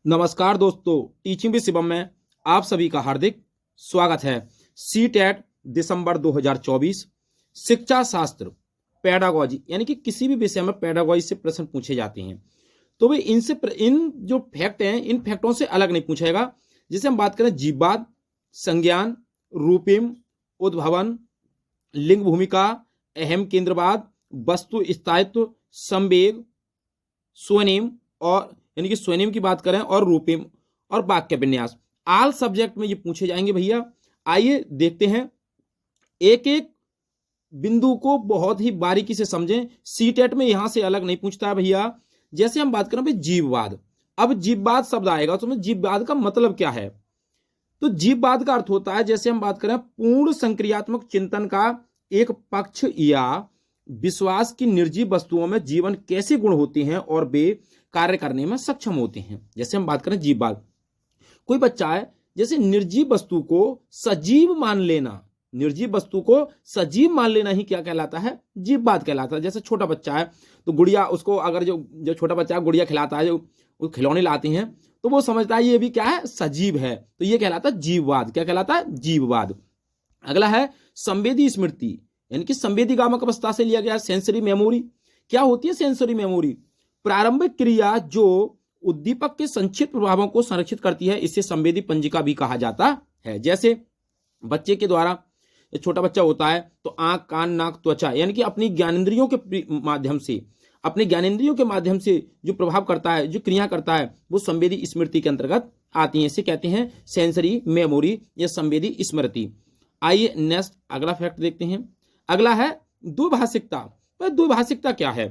नमस्कार दोस्तों, teaching with Shivam में आप सभी का हार्दिक स्वागत है। सीटेट दिसंबर 2024 शिक्षा शास्त्र पेडागोजी यानी कि किसी भी विषय में पेडागोजी से प्रश्न पूछे जाते हैं। तो भाई इन जो फैक्ट हैं इन फैक्टों से अलग नहीं पूछेगा। जैसे हम बात करें जीववाद, संज्ञान, रूपिम, उद्भवन, लिंग भूमिका, अहम केंद्रवाद, वस्तु स्थायित्व, संवेग, स्वनिम और यानी कि स्वनिम की बात करें और रूपिम और वाक्य विन्यास, आल सब्जेक्ट में ये पूछे जाएंगे भैया। आइए देखते हैं, एक एक बिंदु को बहुत ही बारीकी से समझें। सीटेट में यहां से अलग नहीं पूछता है भैया। जैसे हम बात करें भाई जीववाद, अब जीववाद शब्द आएगा तो जीववाद का मतलब क्या है? तो जीववाद का अर्थ होता है, जैसे हम बात करें पूर्ण संक्रियात्मक चिंतन का एक पक्ष या विश्वास की निर्जीव वस्तुओं में जीवन कैसे गुण होते हैं और वे कार्य करने में सक्षम होते हैं। जैसे हम बात करें जीववाद, कोई बच्चा है जैसे निर्जीव वस्तु को सजीव मान लेना, निर्जीव वस्तु को सजीव मान लेना ही क्या कहलाता है? जीववाद कहलाता है। जैसे छोटा बच्चा है तो गुड़िया, उसको अगर जो छोटा बच्चा है गुड़िया खिलाता है, जो खिलौने लाते हैं तो वो समझता है ये भी क्या है? सजीव है। तो ये कहलाता है जीववाद। क्या कहलाता है? जीववाद। अगला है संवेदी स्मृति, यानी कि संवेदीगामक अवस्था से लिया गया सेंसरी मेमोरी। क्या होती है सेंसरी मेमोरी? प्रारंभिक क्रिया जो उद्दीपक के संक्षिप्त प्रभावों को संरक्षित करती है, इसे संवेदी पंजिका भी कहा जाता है। जैसे बच्चे के द्वारा, छोटा बच्चा होता है तो आंख, कान, नाक, त्वचा यानी कि अपनी ज्ञानेंद्रियों के माध्यम से, अपने ज्ञानेंद्रियों के माध्यम से जो प्रभाव करता है, जो क्रिया करता है, वो संवेदी स्मृति के अंतर्गत आती है। इसे कहते हैं सेंसरी मेमोरी या संवेदी स्मृति। आइए नेक्स्ट अगला फैक्ट देखते हैं। अगला है द्विभाषिकता। द्विभाषिकता क्या है?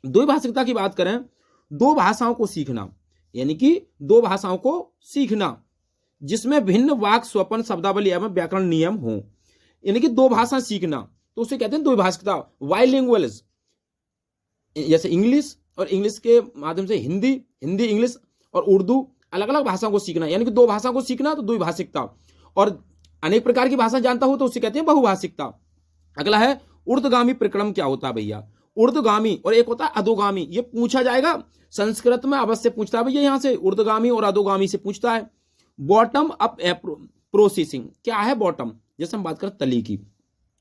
द्विभाषिकता की बात करें, दो भाषाओं को सीखना, यानी कि दो भाषाओं को सीखना जिसमें भिन्न वाक, स्वपन, शब्दावली एवं व्याकरण नियम हो, यानी कि दो भाषा सीखना, तो उसे कहते हैं द्विभाषिकता। बाइलिंगुअलिज्म, जैसे इंग्लिश और इंग्लिश के माध्यम से हिंदी, हिंदी इंग्लिश और उर्दू, अलग अलग भाषाओं को सीखना, यानी कि दो भाषाओं को सीखना, तो द्विभाषिकता। और अनेक प्रकार की भाषा जानता हो तो उसे कहते हैं बहुभाषिकता। अगला है ऊर्ध्वगामी प्रक्रम। क्या होता है भैया? ऊर्ध्वगामी और एक होता है अधोगामी। ये पूछा जाएगा संस्कृत में, अवश्य पूछता है भैया, यहां से ऊर्ध्वगामी और अधोगामी से पूछता है। Bottom up processing. क्या है बॉटम? जैसे हम बात करें तली की,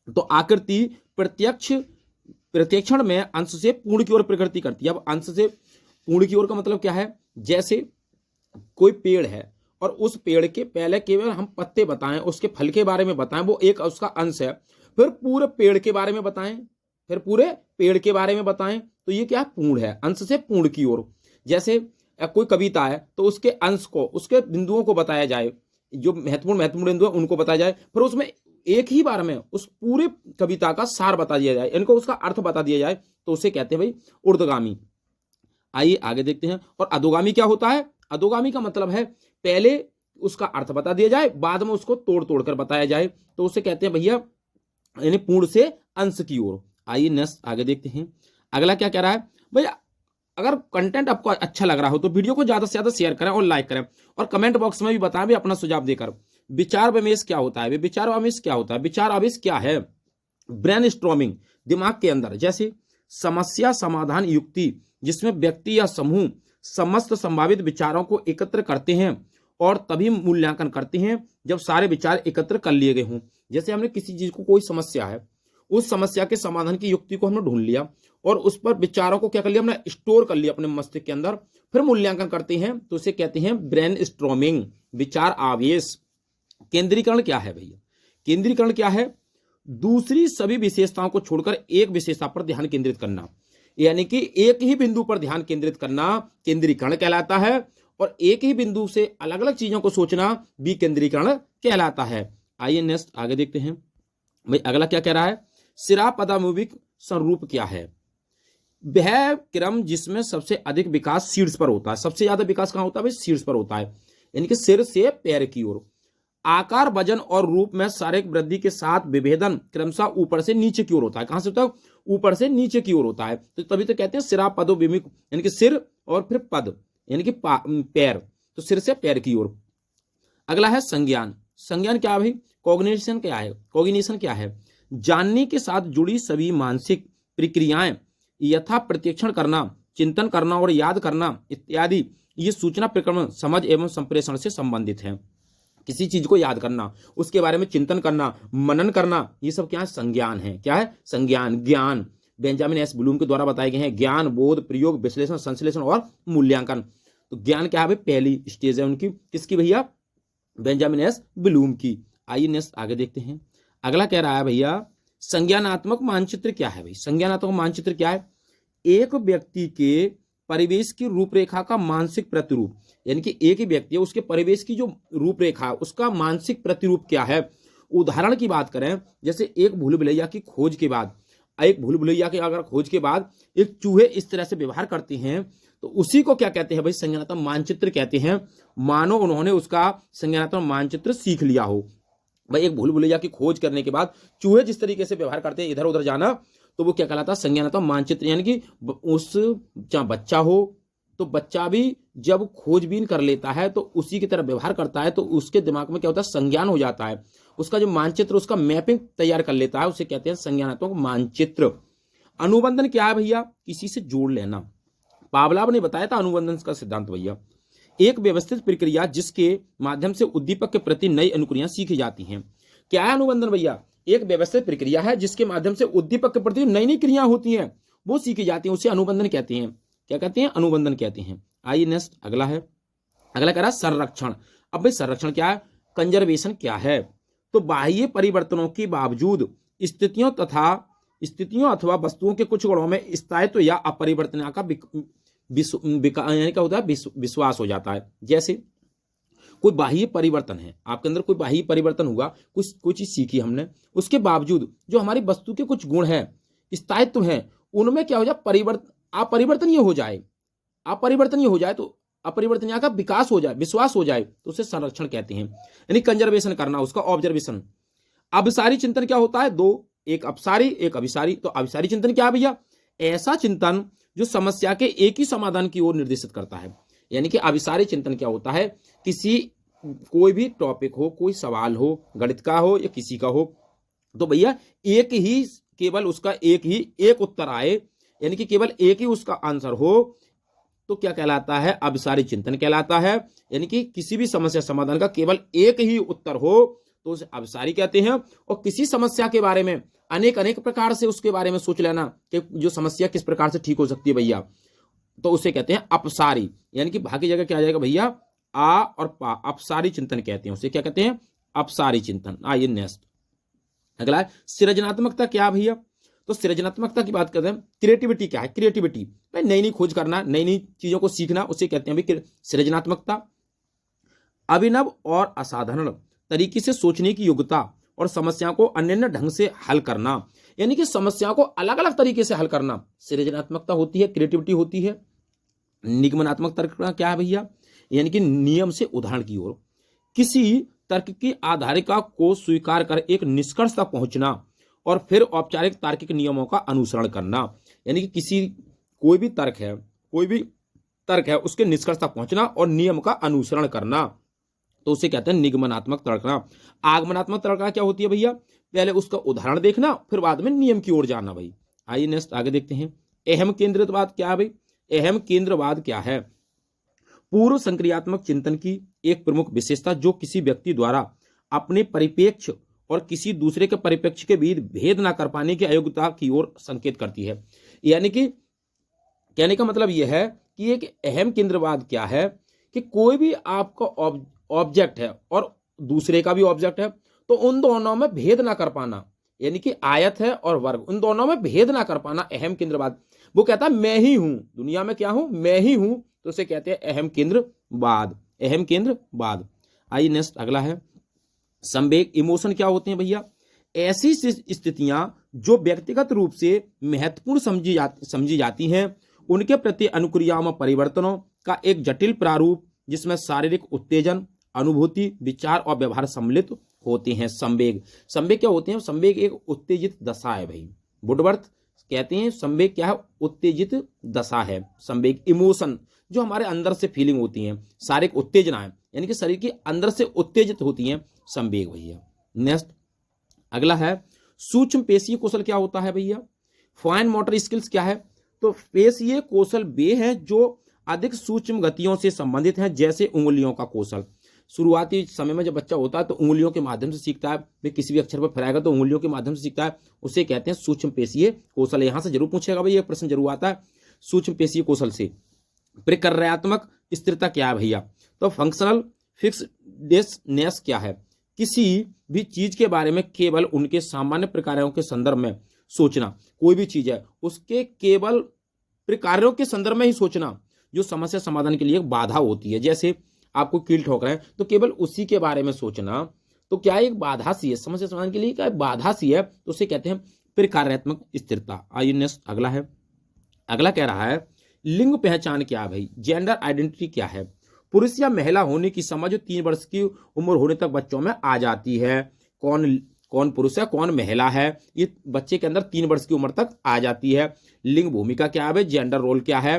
तो आकृति प्रत्यक्षण में अंश से पूर्ण की ओर प्रकृति करती है। अब अंश से पूर्ण की ओर का मतलब क्या है? जैसे कोई पेड़ है और उस पेड़ के पहले केवल हम पत्ते बताएं, उसके फल के बारे में बताएं, वो एक उसका अंश है, फिर पूरे पेड़ के बारे में बताएं, फिर पूरे पेड़ के बारे में बताएं, तो ये क्या पूर्ण है? अंश से पूर्ण की ओर। जैसे कोई कविता है तो उसके अंश को, उसके बिंदुओं को बताया जाए, जो महत्वपूर्ण बिंदु है उनको बताया जाए, फिर उसमें एक ही बार में उस पूरे कविता का सार बता दिया जाए, इनको उसका अर्थ बता दिया जाए, तो उसे कहते हैं भाई ऊर्ध्वगामी। आइए आगे देखते हैं। और अधोगामी क्या होता है? अधोगामी का मतलब है पहले उसका अर्थ बता दिया जाए, बाद में उसको तोड़ तोड़ कर बताया जाए, तो उसे कहते हैं भैया यानी पूर्ण से अंश की ओर। आइए नेक्स्ट आगे देखते हैं। अगला क्या कह रहा है भैया? अगर कंटेंट आपको अच्छा लग रहा हो तो वीडियो को ज्यादा से ज्यादा शेयर करें और लाइक करें, और कमेंट बॉक्स में भी बताएं भी अपना सुझाव देकर। विचार विमर्श क्या होता है? विचार विमर्श क्या होता है? विचार विमर्श क्या है? ब्रेनस्टॉर्मिंग, दिमाग के अंदर, जैसे समस्या समाधान युक्ति, जिसमें व्यक्ति या समूह समस्त संभावित विचारों को एकत्र करते हैं और तभी मूल्यांकन करते हैं जब सारे विचार एकत्र कर लिए गए हों। जैसे हमने किसी चीज को, कोई समस्या है, उस समस्या के समाधान की युक्ति को हमने ढूंढ लिया और उस पर विचारों को क्या कर लिया, हमने स्टोर कर लिया अपने मस्तिष्क के अंदर, फिर मूल्यांकन करते हैं, तो उसे कहते हैं ब्रेनस्टॉर्मिंग, विचार आवेश। केंद्रीकरण क्या है भैया? केंद्रीकरण क्या है? दूसरी सभी विशेषताओं को छोड़कर एक विशेषता पर ध्यान केंद्रित करना, यानी कि एक ही बिंदु पर ध्यान केंद्रित करना केंद्रीकरण कहलाता है, और एक ही बिंदु से अलग अलग चीजों को सोचना विकेंद्रीकरण कहलाता है। आइए नेक्स्ट आगे देखते हैं भाई। अगला क्या कह रहा है? सिरापदामुविक स्वरूप क्या है? वह क्रम जिसमें सबसे अधिक विकास शीर्ष पर होता है। सबसे ज्यादा विकास कहां होता है भाई? शीर्ष पर होता है, यानी कि सिर से पैर की ओर। आकार, वजन और रूप में शारीरिक वृद्धि के साथ विभेदन क्रमशः ऊपर से नीचे की ओर होता है। कहां से होता है? ऊपर से नीचे की ओर होता है। तो तभी तो कहते हैं सिरापदोविमिक, यानी कि सिर और फिर पद यानी कि पैर, तो सिर से पैर की ओर। अगला है संज्ञान। संज्ञान क्या है भाई? कॉग्निशन क्या है? कॉग्निशन क्या है? जानने के साथ जुड़ी सभी मानसिक प्रक्रियाएं यथा प्रत्यक्षण करना, चिंतन करना और याद करना इत्यादि ये सूचना प्रक्रमण, समझ एवं संप्रेषण से संबंधित है। किसी चीज को याद करना, उसके बारे में चिंतन करना, मनन करना, ये सब क्या है? संज्ञान है। क्या है? संज्ञान, ज्ञान। बेंजामिन एस ब्लूम के द्वारा बताए गए हैं ज्ञान, बोध, प्रयोग, विश्लेषण, संश्लेषण और मूल्यांकन। तो ज्ञान क्या है भाई? पहली स्टेज है उनकी, किसकी भैया? बेंजामिन एस ब्लूम की। आइए नेक्स्ट आगे देखते हैं। अगला कह रहा है भैया संज्ञानात्मक मानचित्र क्या है भाई? संज्ञानात्मक मानचित्र क्या है? एक व्यक्ति के परिवेश की रूपरेखा का मानसिक प्रतिरूप, यानी कि एक ही व्यक्ति है, उसके परिवेश की जो रूपरेखा, उसका मानसिक प्रतिरूप क्या है? उदाहरण की बात करें, जैसे एक भूल भुलैया की खोज के बाद, एक भूल भुलैया की अगर खोज के बाद एक चूहे इस तरह से व्यवहार करते हैं, तो उसी को क्या कहते हैं भाई? संज्ञानात्मक मानचित्र कहते हैं। मानो उन्होंने उसका संज्ञानात्मक मानचित्र सीख लिया हो। भाई एक भूल भुलैया की खोज करने के बाद चूहे जिस तरीके से व्यवहार करते हैं, इधर उधर जाना, तो वो क्या कहलाता है? संज्ञानात्मक मानचित्र। यानी कि उस चाहे बच्चा हो, तो बच्चा भी जब खोजबीन कर लेता है तो उसी की तरह व्यवहार करता है, तो उसके दिमाग में क्या होता है? संज्ञान हो जाता है। उसका जो मानचित्र, उसका मैपिंग तैयार कर लेता है, उसे कहते हैं संज्ञानात्मक मानचित्र। अनुबंधन क्या है भैया? किसी से जोड़ लेना। पावलाव ने बताया था अनुबंधन का सिद्धांत भैया, एक व्यवस्थित प्रक्रिया जिसके माध्यम से उद्दीपक के प्रति नई अनुक्रियाएं सीखी जाती हैं। क्या है अनुबंधन भैया? एक व्यवस्थित प्रक्रिया है जिसके माध्यम से उद्दीपक के प्रति नई नई क्रियाएं होती हैं, वो सीखी जाती हैं, उसे अनुबंधन कहते हैं। क्या कहते हैं? अनुबंधन कहते हैं। आइए नेक्स्ट अगला है। अगला कह रहा है संरक्षण। अब भाई संरक्षण क्या है? कंजर्वेशन क्या है? तो बाह्य परिवर्तनों के बावजूद स्थितियों अथवा वस्तुओं के कुछ गुणों में स्थायित्व या अपरिवर्तनीयता का यानी क्या होता है? विश्वास हो जाता है। जैसे कोई बाह्य परिवर्तन है, आपके अंदर कोई बाह्य परिवर्तन हुआ, कोई चीज सीखी हमने, उसके बावजूद जो हमारी वस्तु के कुछ गुण हैं, स्थायित्व हैं, उनमें क्या हो जाए? अपरिवर्तनीय हो जाए। अपरिवर्तनीय हो जाए तो अपरिवर्तनीय का विकास हो जाए, विश्वास हो जाए, तो उसे संरक्षण कहते हैं। यानी कंजर्वेशन करना, उसका ऑब्जर्वेशन। अभिसारी चिंतन क्या होता है? दो, एक अपसारी एक अभिसारी। तो अभिसारी चिंतन क्या है भैया? ऐसा चिंतन जो समस्या के एक ही समाधान की ओर निर्देशित करता है। यानी कि अभिसारी चिंतन क्या होता है? कोई भी टॉपिक हो, कोई सवाल हो, गणित का हो या किसी का हो, तो भैया केवल उसका एक उत्तर आए, यानी कि केवल एक ही उसका आंसर हो, तो क्या कहलाता है? अभिसारी चिंतन कहलाता है। यानी कि किसी भी समस्या समाधान का केवल एक ही उत्तर हो, तो उसे अभिसारी कहते हैं। और किसी समस्या के बारे में अनेक प्रकार से उसके बारे में सोच लेना कि जो समस्या किस प्रकार से ठीक हो सकती है भैया, तो उसे कहते हैं अपसारी। यानी कि भाग की जगह क्या आ जाएगा भैया? आ और पा, अपसारी चिंतन कहते हैं उसे। क्या कहते हैं? अपसारी चिंतन। आइए नेक्स्ट अगला है सृजनात्मकता क्या भैया? तो सृजनात्मकता की बात करते हैं। क्रिएटिविटी क्या है? क्रिएटिविटी भाई नई नई खोज करना, नई नई चीजों को सीखना, उसे कहते हैं भाई सृजनात्मकता। अभिनव और असाधारण तरीके से सोचने की योग्यता और समस्या को अन्य ढंग से हल करना, यानी कि समस्या को अलग अलग तरीके से हल करना सृजनात्मकता होती है, क्रिएटिविटी होती है। निगमनात्मक तर्क क्या है भैया? यानी कि नियम से उदाहरण की ओर किसी तर्क की आधारिका को स्वीकार कर एक निष्कर्ष तक पहुंचना और फिर औपचारिक तार्किक नियमों का अनुसरण करना। यानी कि कोई भी तर्क है उसके निष्कर्ष तक पहुंचना और नियम का अनुसरण करना, तो उसे कहते हैं निगमनात्मक तर्कना। आगमनात्मक तर्कना क्या होती है भैया? पहले उसका उदाहरण देखना, फिर बाद में नियम की ओर जाना भाई। आइए नेक्स्ट आगे देखते हैं। अहम केंद्रितवाद क्या है भाई? अहम केंद्रवाद क्या है? पूर्व संक्रियात्मक चिंतन की एक प्रमुख विशेषता जो किसी व्यक्ति द्वारा अपने परिप्रेक्ष्य और किसी दूसरे के परिप्रेक्ष्य के बीच भेद न कर पाने की अयोग्यता की ओर संकेत करती है। यानी कि कहने का मतलब यह है कि एक अहम केंद्रवाद क्या है कि कोई भी आपका ऑब्जेक्ट है और दूसरे का भी ऑब्जेक्ट है, तो उन दोनों में भेद ना कर पाना, यानी कि आयत है और वर्ग, उन दोनों में भेद ना कर पाना अहम केंद्रवाद। वो कहता है मैं ही हूं, दुनिया में क्या हूं? मैं ही हूं, तो उसे कहते हैं अहम केंद्रवाद। अहम केंद्रवाद। आइए नेक्स्ट अगला है संवेग। इमोशन क्या होते हैं भैया? ऐसी स्थितियां जो व्यक्तिगत रूप से महत्वपूर्ण समझी जाती हैं, उनके प्रति अनुक्रियाओं में परिवर्तनों का एक जटिल प्रारूप जिसमें शारीरिक उत्तेजन, अनुभूति, विचार और व्यवहार सम्मिलित होते हैं। संवेग क्या होते हैं? संवेग एक उत्तेजित दशा है भाई। वुडवर्थ कहते हैं संवेग क्या है? उत्तेजित दशा है। संवेग इमोशन जो हमारे अंदर से फीलिंग होती है, शारीरिक उत्तेजना है, यानी कि शरीर के अंदर से उत्तेजित होती है, संवेग भैया। नेक्स्ट अगला है सूक्ष्म पेशीय कौशल क्या होता है भैया? फाइन मोटर स्किल्स क्या है? तो पेशीय कौशल वे हैं जो अधिक सूक्ष्म गतियों से संबंधित हैं, जैसे उंगलियों का कौशल। शुरुआती समय में जब बच्चा होता है तो उंगलियों के माध्यम से सीखता है, वे किसी भी अक्षर पर फहराएगा तो उंगलियों के माध्यम से सीखता है, उसे कहते हैं सूक्ष्म पेशीय कौशल। यहां से जरूर पूछेगा भाई, ये प्रश्न जरूर आता है सूक्ष्म पेशीय कौशल से। प्रक्रियात्मक स्थिरता क्या है भैया? तो फंक्शनल फिक्सडनेस क्या है? किसी भी चीज के बारे में केवल उनके सामान्य प्रकारों के संदर्भ में सोचना। कोई भी चीज है उसके केवल प्रकारों के संदर्भ में ही सोचना, जो समस्या समाधान के लिए एक बाधा होती है। जैसे आपको कील ठोक रहे हैं तो केवल उसी के बारे में सोचना, तो क्या एक बाधा सी है, समस्या समाधान के लिए क्या बाधा सी है, तो उसे कहते हैं प्रकार्यात्मक स्थिरता। आइए नेक्स्ट अगला है। अगला कह रहा है लिंग पहचान क्या है भाई? जेंडर आइडेंटिटी क्या है? पुरुष या महिला होने की समझ जो 3 वर्ष की उम्र होने तक बच्चों में आ जाती है। कौन पुरुष है कौन महिला है, ये बच्चे के अंदर 3 वर्ष की उम्र तक आ जाती है। लिंग भूमिका क्या है? जेंडर रोल क्या है?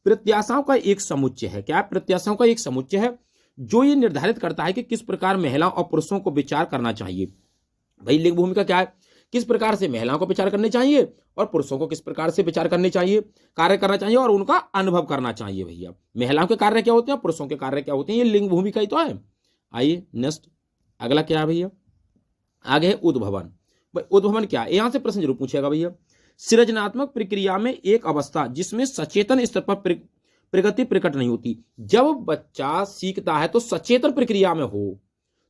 प्रत्याशाओं का एक समुच्चय है। क्या? प्रत्याशाओं का एक समुच्चय है जो ये निर्धारित करता है कि किस प्रकार महिलाओं और पुरुषों को विचार करना चाहिए। भाई लिंग भूमिका क्या है? किस प्रकार से महिलाओं को विचार करने चाहिए और पुरुषों को किस प्रकार से विचार करने चाहिए, कार्य करना चाहिए और उनका अनुभव करना चाहिए। भैया महिलाओं के कार्य क्या होते हैं, पुरुषों के कार्य क्या होते हैं, ये लिंग भूमिका ही तो है। आइए नेक्स्ट अगला क्या है भैया? आगे है उद्भवन। भाई उद्भवन क्या है? यहां से प्रश्न जरूर पूछेगा भैया। सृजनात्मक प्रक्रिया में एक अवस्था जिसमें सचेतन स्तर पर प्रगति प्रकट नहीं होती। जब बच्चा सीखता है तो सचेतन प्रक्रिया में हो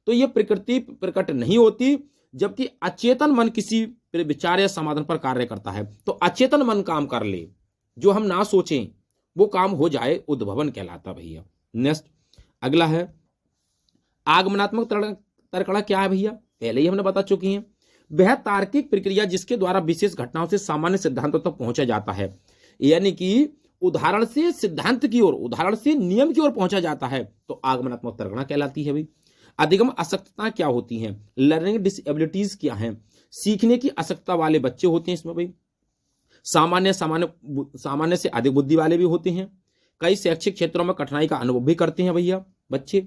तो यह प्रकृति प्रकट नहीं होती, जबकि अचेतन मन किसी विचार या समाधान पर कार्य करता है। तो अचेतन मन काम कर ले, जो हम ना सोचें वो काम हो जाए, उद्भवन कहलाता भैया। नेक्स्ट अगला है आगमनात्मक तर्कणा क्या है भैया? पहले ही हमने बता चुकी हैं। वह तार्किक प्रक्रिया जिसके द्वारा विशेष घटनाओं से सामान्य सिद्धांतों तक पहुंचा जाता है, यानी कि उदाहरण से सिद्धांत की ओर, उदाहरण से नियम की ओर पहुंचा जाता है, तो आगमनात्मक तर्कणा कहलाती है भाई। अधिगम अशक्तता क्या होती हैं? लर्निंग डिसेबिलिटीज क्या हैं? सीखने की अशक्तता वाले बच्चे होते हैं इसमें भाई। सामान्य से अधिक बुद्धि वाले भी होते हैं। कई शैक्षिक क्षेत्रों में कठिनाई का अनुभव भी करते हैं भैया बच्चे,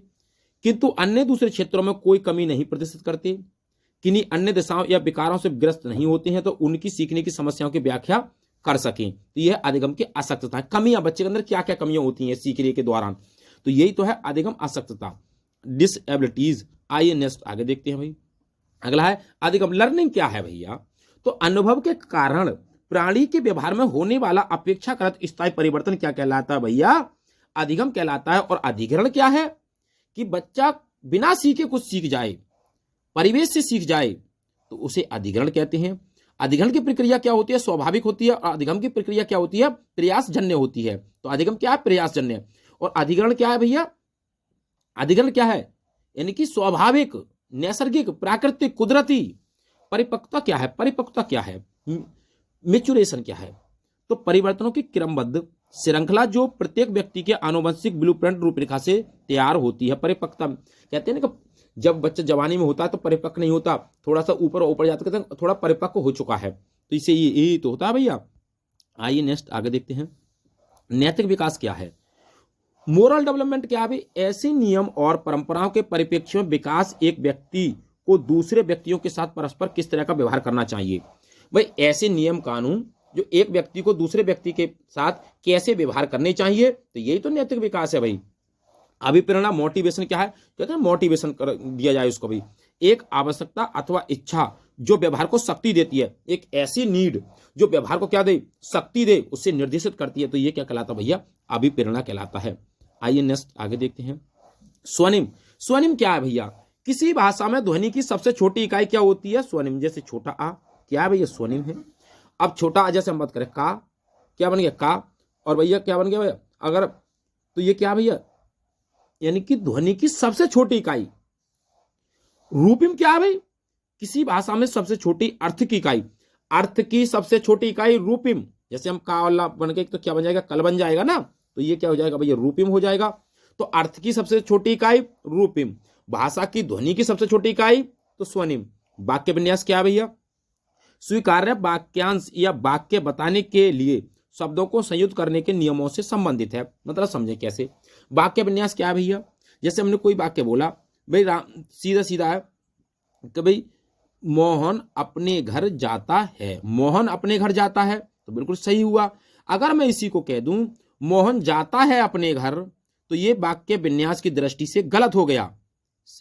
किंतु अन्य दूसरे क्षेत्रों में कोई कमी नहीं प्रदर्शित करते। किन्हीं अन्य दिशाओं या विकारों से ग्रस्त नहीं होते हैं, तो उनकी सीखने की समस्याओं की व्याख्या कर सकें। तो यह अधिगम की अशक्तता। कमियां बच्चे के अंदर क्या क्या कमियां होती हैं सीखने के दौरान, तो यही तो है अधिगम अशक्तता, डिसएबिलिटीज। आइए नेक्स्ट आगे देखते हैं भाई। अगला है अधिगम लर्निंग क्या है भैया? तो अनुभव के कारण प्राणी के व्यवहार में होने वाला अपेक्षाकृत स्थायी परिवर्तन क्या कहलाता है भैया? अधिगम कहलाता है। और अधिग्रहण क्या है? कि बच्चा बिना सीखे कुछ सीख जाए, परिवेश से सीख जाए, तो उसे अधिग्रहण कहते हैं। अधिग्रहण की प्रक्रिया क्या होती है? स्वाभाविक होती है। और अधिगम की प्रक्रिया क्या होती है? प्रयासजन्य होती है। तो अधिगम क्या है? प्रयासजन्य। और अधिग्रहण क्या है भैया? अधिग्रहण क्या है? यानी कि स्वाभाविक, नैसर्गिक, प्राकृतिक, कुदरती। परिपक्वता क्या है? परिपक्वता क्या है? मैच्योरेशन क्या है? तो परिवर्तनों की क्रमबद्ध श्रृंखला जो प्रत्येक व्यक्ति के आनुवंशिक ब्लूप्रिंट रूपरेखा से तैयार होती है। परिपक्वता कहते हैं ना कि जब बच्चा जवानी में होता है तो परिपक्व नहीं होता, थोड़ा सा ऊपर जाता है, थोड़ा परिपक्व हो चुका है, तो इसे ये तो होता है भैया। आइए नेक्स्ट आगे देखते हैं। नैतिक विकास क्या है? मोरल डेवलपमेंट क्या है? ऐसे नियम और परंपराओं के परिप्रेक्ष्य में विकास एक व्यक्ति को दूसरे व्यक्तियों के साथ परस्पर किस तरह का व्यवहार करना चाहिए। भाई ऐसे नियम कानून जो एक व्यक्ति को दूसरे व्यक्ति के साथ कैसे व्यवहार करने चाहिए, तो यही तो नैतिक विकास है भाई। अभिप्रेरणा मोटिवेशन क्या है? कहते हैं मोटिवेशन कर दिया जाए उसको भाई। एक आवश्यकता अथवा इच्छा जो व्यवहार को शक्ति देती है, एक ऐसी नीड जो व्यवहार को क्या दे? शक्ति दे, उससे निर्देशित करती है, तो ये क्या कहलाता भैया? अभिप्रेरणा कहलाता है। आइए नेक्स्ट आगे देखते हैं। स्वनिम। स्वनिम क्या है भैया? किसी भाषा में ध्वनि की सबसे छोटी इकाई क्या होती है? स्वनिम। जैसे छोटा आ क्या है भैया? स्वनिम है। अब छोटा आ जैसे हम बात करें का, क्या बन गया? का। और भैया क्या बन गया भैया? अगर, तो ये क्या भैया? यानी कि ध्वनि की सबसे छोटी इकाई। रूपिम क्या है भाई? किसी भाषा में सबसे छोटी अर्थ की इकाई। अर्थ की सबसे छोटी इकाई रूपिम। जैसे हम का और ला बन के तो क्या बन जाएगा? कल बन जाएगा ना, तो ये क्या हो जाएगा भैया? रूपिम हो जाएगा। तो अर्थ की सबसे छोटी इकाई रूपिम, भाषा की ध्वनि की सबसे छोटी इकाई तो स्वनिम। वाक्य विन्यास क्या है भैया? स्वीकार्य वाक्यांश या वाक्य बताने के लिए शब्दों को संयुक्त करने के नियमों से संबंधित है। मतलब समझे कैसे? वाक्य विन्यास क्या है भैया? जैसे हमने कोई वाक्य बोला भाई, सीधा सीधा है कि भाई मोहन अपने घर जाता है। मोहन अपने घर जाता है, तो बिल्कुल सही हुआ। अगर मैं इसी को कह दूं मोहन जाता है अपने घर, तो ये वाक्य विन्यास की दृष्टि से गलत हो गया।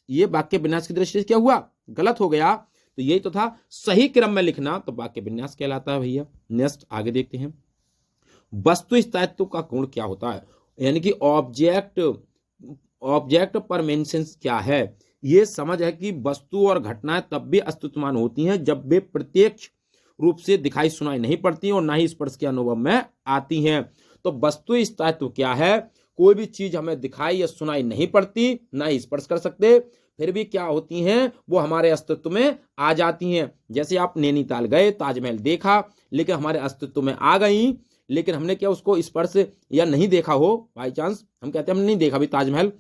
ये वाक्य विन्यास की दृष्टि से क्या हुआ, गलत हो गया। तो यही तो था, सही क्रम में लिखना तो वाक्य विन्यास कहलाता है भैया। नेक्स्ट आगे देखते हैं, वस्तु स्थायित्व का गुण क्या होता है, यानी कि ऑब्जेक्ट परमेनेंस क्या है। ये समझ है कि वस्तु और घटनाएं तब भी अस्तित्वमान होती हैं जब वे प्रत्यक्ष रूप से दिखाई सुनाई नहीं पड़ती और ना ही स्पर्श के अनुभव में आती हैं। तो वस्तु स्थायित्व क्या है, कोई भी चीज हमें दिखाई या सुनाई नहीं पड़ती, ना ही स्पर्श कर सकते, फिर भी क्या होती हैं, वो हमारे अस्तित्व में आ जाती हैं। जैसे आप नैनीताल गए, ताजमहल देखा, लेकिन हमारे अस्तित्व में आ गई, लेकिन हमने क्या उसको स्पर्श या नहीं देखा हो, बाई चांस हम कहते हैं हमने नहीं देखा भी ताजमहल,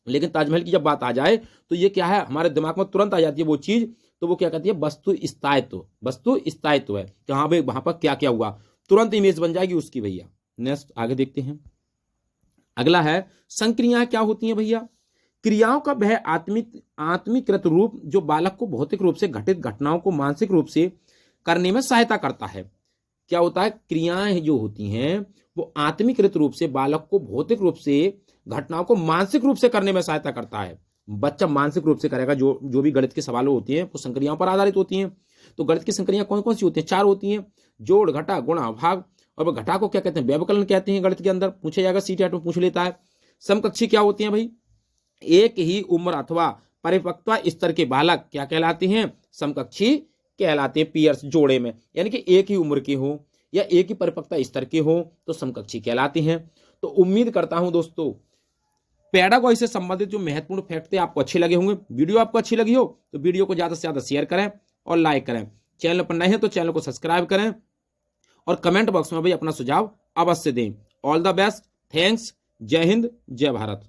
लेकिन ताजमहल की जब बात आ जाए तो ये क्या है, हमारे दिमाग में तुरंत आ जाती है वो चीज। तो वो क्या कहती है, वस्तु स्थायित्व। वस्तु स्थायित्व है कि हाँ भाई वहां पर क्या क्या हुआ, तुरंत इमेज बन जाएगी उसकी भैया। नेक्स्ट आगे देखते हैं, अगला है संक्रियाएं क्या होती हैं भैया। क्रियाओं का वह आत्मीकृत रूप जो बालक को भौतिक रूप से घटित घटनाओं को मानसिक रूप से करने में सहायता करता है। क्या होता है, क्रियाएं जो होती हैं वो आत्मीकृत रूप से बालक को भौतिक रूप से घटनाओं को मानसिक रूप से करने में सहायता करता है। बच्चा मानसिक रूप से करेगा, जो भी गणित के सवाल होती हैं वो संक्रियाओं पर आधारित होती हैं। तो गणित की संक्रियाएं कौन कौन सी होती हैं, 4 होती हैं, जोड़, घटा, गुणा, भाग। और घटा को क्या कहते हैं, व्यवकलन कहते हैं, गणित के अंदर पूछा जाएगा, सीटेट में पूछ लेता है। समकक्षी क्या होती हैं भाई, एक ही उम्र अथवा परिपक्वता स्तर के बालक क्या कहलाते हैं, समकक्षी कहलाते हैं। पीयर्स जोड़े में, यानी कि एक ही उम्र के हो या एक ही परिपक्वता स्तर के हो तो समकक्षी कहलाते हैं। तो उम्मीद करता हूं दोस्तों पेडागॉजी से संबंधित जो महत्वपूर्ण फैक्ट थे आपको अच्छे लगे होंगे। वीडियो आपको अच्छी लगी हो तो वीडियो को ज्यादा से ज्यादा शेयर करें और लाइक करें। चैनल पर नए हैं तो चैनल को सब्सक्राइब करें और कमेंट बॉक्स में भाई अपना सुझाव अवश्य दें। ऑल द बेस्ट, थैंक्स, जय हिंद, जय भारत।